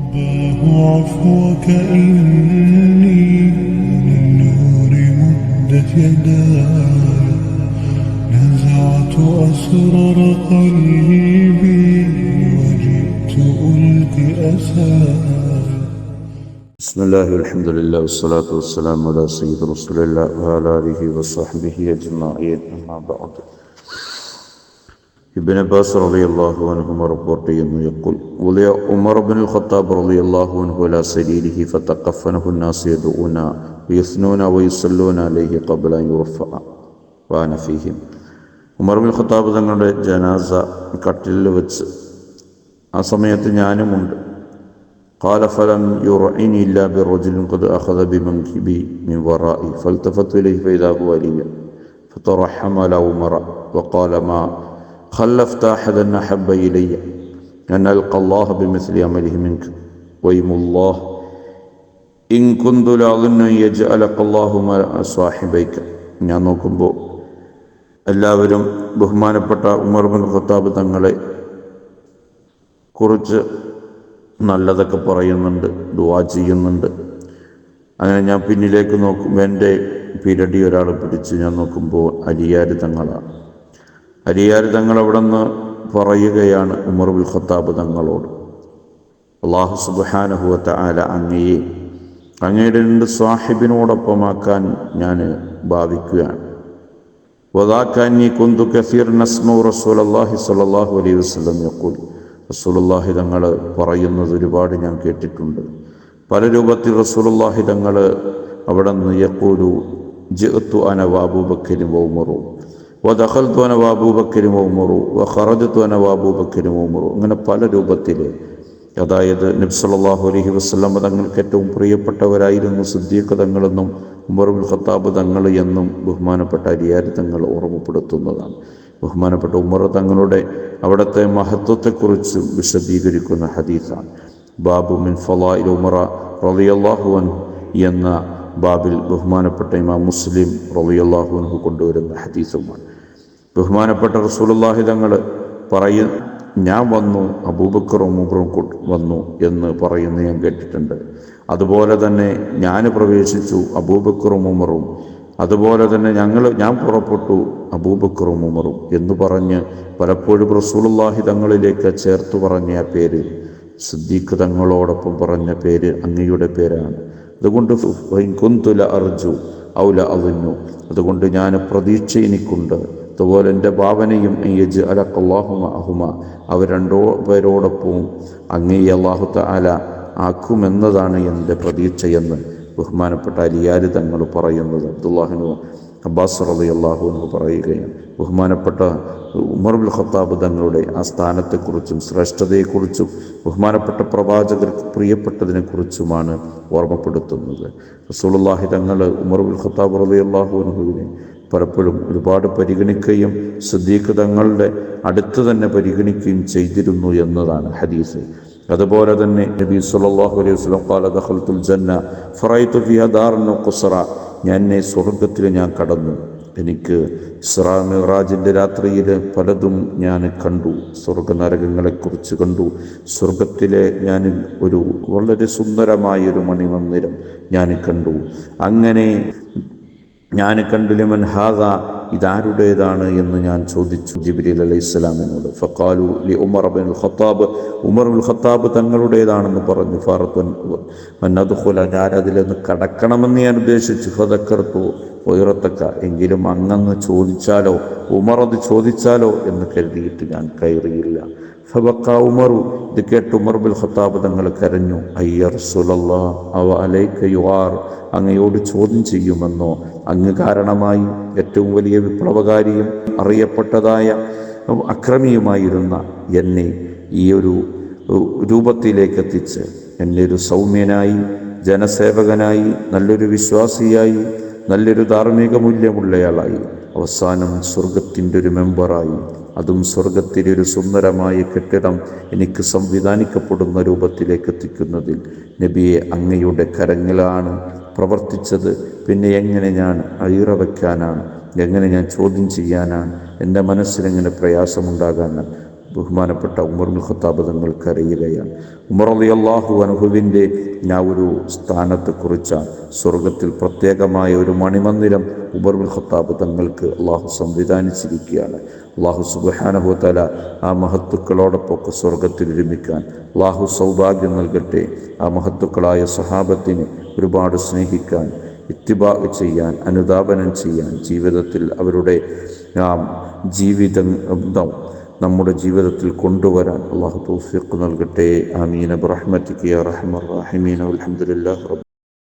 رباه عفوك إني للنور مدت يداي نزعت أسرار قلبي وجئت ألقي أساي. بسم الله والحمد لله والصلاة والسلام على سيد رسول الله وعلى آله وصحبه أجمعين. أما بعد. ابن عباس رضي الله عنهما report ചെയ്യുന്നു يقول ولي عمر بن الخطاب رضي الله عنه على سريره فتكفنه الناس يدعون ويثنون ويصلون عليه قبل أن يرفع وأنا فيهم. Umar bin Khattab തങ്ങളുടെ ജനാസ കട്ടിലിൽ വെച്ച് ആ സമയത്ത് ഞാനുമുണ്ട്. قال فلم يرعني إلا برجل قد أخذ بمنكبي من ورائي فالتفت إليه فإذا هو علي فترحم على عمر وقال ما خلفت أحدا أحب إلي أن ألقى الله بمثل عمله منك ويم الله إن كنت لأظن أن يجعلك الله مع صاحبيك. ഞാൻ നോക്കുമ്പോൾ എല്ലാവരും ബഹുമാനപ്പെട്ട ഉമർ ബിൻ ഖത്താബ് തങ്ങളെ കുറിച്ച് നല്ലതൊക്കെ പറയുന്നുണ്ട്, ദുആ ചെയ്യുന്നുണ്ട്. അങ്ങനെ ഞാൻ പിന്നിലേക്ക് നോക്കുമ്പോൾ എൻ്റെ പിരടി ഒരാൾ പിടിച്ച് ഞാൻ നോക്കുമ്പോൾ അലിയാർ തങ്ങളാണ്. അലിയാർ തങ്ങൾ അവിടെ നിന്ന് പറയുകയാണ് ഉമർ ബിൻ ഖത്താബ് തങ്ങളോട്, അല്ലാഹു സുബ്ഹാനഹു വ തആല അങ്ങയുടെ രണ്ട് സാഹിബിനോടൊപ്പമാക്കാൻ ഞാൻ ഭാവിക്കുകയാണ്. വദാകന്നി കുന്തു കസീറൻ അസ്മഉ റസൂലുള്ളാഹി സ്വല്ലല്ലാഹു അലൈഹി വസല്ലം യഖൂൽ, റസൂലുള്ളാഹി തങ്ങൾ പറയുന്നത് ഒരുപാട് ഞാൻ കേട്ടിട്ടുണ്ട്. പല രൂപത്തിൽ റസൂലുള്ളാഹി തങ്ങൾ അവിടെ നിന്ന് യഖൂലു ജിഅ്തു അന വഅബൂബക്കർ വഉമറു വദഖൽതു അന വഅബൂബക്കർ വഉമറു വഖറജതു അന വഅബൂബക്കർ വഉമറു, അങ്ങനെ പല രൂപത്തിൽ. അതായത് നബി സല്ലല്ലാഹു അലൈഹി വസല്ലം തങ്ങൾക്ക് ഏറ്റവും പ്രിയപ്പെട്ടവരായിരുന്നു സിദ്ദീഖ് തങ്ങളെന്നും ഉമർ ബിൻ ഖത്താബ് തങ്ങൾ എന്നും ബഹുമാനപ്പെട്ട അലിയാർ തങ്ങൾ ഓർമ്മപ്പെടുത്തുന്നതാണ്. ബഹുമാനപ്പെട്ട ഉമർ തങ്ങളുടെ അവിടുത്തെ മഹത്വത്തെക്കുറിച്ച് വിശദീകരിക്കുന്ന ഹദീസാണ്. ബാബു മിൻ ഫളാഇൽ ഉമറ റളിയല്ലാഹു അൻഹു എന്ന ബാബിൽ ബഹുമാനപ്പെട്ട ഇമാം മുസ്ലിം റളിയല്ലാഹു അൻഹു കൊണ്ടുവരുന്ന ഹദീസുമാണ്. ബഹുമാനപ്പെട്ട റസൂലുള്ളാഹി തങ്ങൾ ഞാൻ വന്നു, അബൂബക്കറും ഉമറും വന്നു എന്ന് പറയുന്നത് ഞാൻ കേട്ടിട്ടുണ്ട്. അതുപോലെ തന്നെ ഞാൻ പ്രവേശിച്ചു, അബൂബക്കറും ഉമറും, അതുപോലെ തന്നെ ഞാൻ പുറപ്പെട്ടു, അബൂബക്കറും ഉമറും എന്ന് പറഞ്ഞ് പലപ്പോഴും റസൂലുള്ളാഹി തങ്ങളിലേക്ക് ചേർത്ത് പറഞ്ഞ ആ പേര്, സിദ്ദീഖ് തങ്ങളോടൊപ്പം പറഞ്ഞ പേര് അങ്ങയുടെ പേരാണ്. അതുകൊണ്ട് കുന്തു ലഅർജു ഔ ലഅظന്നു, അതുകൊണ്ട് ഞാൻ പ്രതീക്ഷ എനിക്കുണ്ട്. അതുപോലെ എൻ്റെ ഭാവനയും യജ്അലല്ലാഹു മഅഹുമ, അവർ രണ്ടോ പേരോടൊപ്പവും അങ്ങേ അല്ലാഹു തആല ആക്കുമെന്നതാണ് എൻ്റെ പ്രതീക്ഷയെന്ന് ബഹുമാനപ്പെട്ട അലിയാർ തങ്ങൾ പറയുന്നത്. അബ്ദുല്ലാഹിബ്നു അബ്ബാസ് റളിയല്ലാഹു അൻഹു പറയുകയാണ്. ബഹുമാനപ്പെട്ട ഉമർ ബിൻ ഖത്താബ് തങ്ങളുടെ ആ സ്ഥാനത്തെക്കുറിച്ചും ശ്രേഷ്ഠതയെക്കുറിച്ചും ബഹുമാനപ്പെട്ട പ്രവാചകർക്ക് പ്രിയപ്പെട്ടതിനെക്കുറിച്ചുമാണ് ഓർമ്മപ്പെടുത്തുന്നത്. റസൂലുള്ളാഹി തങ്ങൾ ഉമർ ബിൻ ഖത്താബ് റളിയല്ലാഹു അൻഹുവിനെ പലപ്പോഴും ഒരുപാട് പരിഗണിക്കുകയും സിദ്ദീഖ് തങ്ങളുടെ അടുത്ത് തന്നെ പരിഗണിക്കുകയും ചെയ്തിരുന്നു എന്നതാണ് ഹദീസ്. അതുപോലെ തന്നെ നബി സല്ലല്ലാഹു അലൈഹി വസല്ലം ഖാല ദഖൽതുൽ ജന്ന ഫറൈതു ഫിഹാ ദാറൻ ഖുസ്റ, സ്വർഗ്ഗത്തിൽ ഞാൻ കടന്നു, എനിക്ക് ഇസ്റാ മിഅ്റാജിൻ്റെ രാത്രിയിൽ പലതും ഞാൻ കണ്ടു, സ്വർഗ്ഗനരകങ്ങളെക്കുറിച്ച് കണ്ടു. സ്വർഗത്തിലെ ഞാൻ ഒരു വളരെ സുന്ദരമായൊരു മണിമന്ദിരം ഞാൻ കണ്ടു. അങ്ങനെ ഞാൻ കണ്ടു ലിമൻ ഹാദ, ഇതാരുടേതാണ് എന്ന് ഞാൻ ചോദിച്ചു ജിബ്രീൽ അലൈഹിസ്സലാമിനോട്. ഫഖാലു ലി Umar bin Khattab, Umar bin Khattab തങ്ങളുടേതാണെന്ന് പറഞ്ഞു. ഫാറത്തുൻ മന്നദ്ഖുല, ഞാൻ അതിലൊന്ന് കടക്കണമെന്ന് ഞാൻ ഉദ്ദേശിച്ചു. ഫദക്കർത്തു ഉയറത്തക്ക, എങ്കിലും അങ്ങന്ന് ചോദിച്ചാലോ, ഉമർ അത് ചോദിച്ചാലോ എന്ന് കരുതിയിട്ട് ഞാൻ കയറിയില്ല. ഫബക്ക ഉമറു, ഇത് കേട്ട് ഉമർ ബിൻ ഖത്താബ് തങ്ങൾ കരഞ്ഞു. അയ്യ റസൂലല്ലാഹ് അവ അലൈക യുആർ, അങ്ങയോട് ചോദ്യം ചെയ്യുമെന്നോ, അങ്ങ് കാരണമായി ഏറ്റവും വലിയ വിപ്ലവകാരിയും അറിയപ്പെട്ടതായ അക്രമിയുമായിരുന്ന എന്നെ ഈ ഒരു രൂപത്തിലേക്ക് എത്തിച്ച് എന്നെ ഒരു സൗമ്യനായി, ജനസേവകനായി, നല്ലൊരു വിശ്വാസിയായി, നല്ലൊരു ധാർമ്മിക മൂല്യമുള്ളയാളായി, അവസാനം സ്വർഗത്തിൻ്റെ ഒരു മെമ്പറായി, അതും സ്വർഗത്തിലെ ഒരു സുന്ദരമായ കെട്ടിടം എനിക്ക് സംവിധാനിക്കപ്പെടുന്ന രൂപത്തിലേക്ക് എത്തിക്കുന്നതിൽ നബിയെ അങ്ങയുടെ കരങ്ങളാണ് പ്രവർത്തിച്ചത്. പിന്നെ എങ്ങനെ ഞാൻ അയറ വയ്ക്കാനാണ്, എങ്ങനെ ഞാൻ ചോദ്യം ചെയ്യാനാണ്, എൻ്റെ മനസ്സിലെങ്ങനെ പ്രയാസമുണ്ടാകാനാണ്. ബഹുമാനപ്പെട്ട ഉമർ ഇബ്നുൽ ഖത്താബ് തങ്ങൾ കരയുകയാണ്. ഉമർ റളിയല്ലാഹു അൻഹുവിൻ്റെ ആ ഒരു സ്ഥാനത്തെക്കുറിച്ചാണ്. സ്വർഗത്തിൽ പ്രത്യേകമായ ഒരു മണിമന്ദിരം ഉമർ ഇബ്നുൽ ഖത്താബ് തങ്ങൾക്ക് അള്ളാഹു സംവിധാനിച്ചിരിക്കുകയാണ്. അള്ളാഹു സുബ്ഹാനഹു വ തആല ആ മഹത്തുക്കളോടൊപ്പം സ്വർഗത്തിൽ ഒരുമിക്കാൻ അള്ളാഹു സൗഭാഗ്യം നൽകട്ടെ. ആ മഹത്തുക്കളായ സ്വഹാബത്തിനെ ഒരുപാട് സ്നേഹിക്കാൻ, ഇത്തിബാ ചെയ്യാൻ, അനുധാപനം ചെയ്യാൻ, ജീവിതത്തിൽ അവരുടെ ജീവിതം നമ്മുടെ ജീവിതത്തിൽ കൊണ്ടുവരാൻ അള്ളാഹു തൗഫീഖ് നൽകട്ടെ. ആമീൻ ബിറഹ്മതിക യാ അർഹമർ റഹീമീൻ. അൽഹംദുലില്ലാഹി റബ്ബിൽ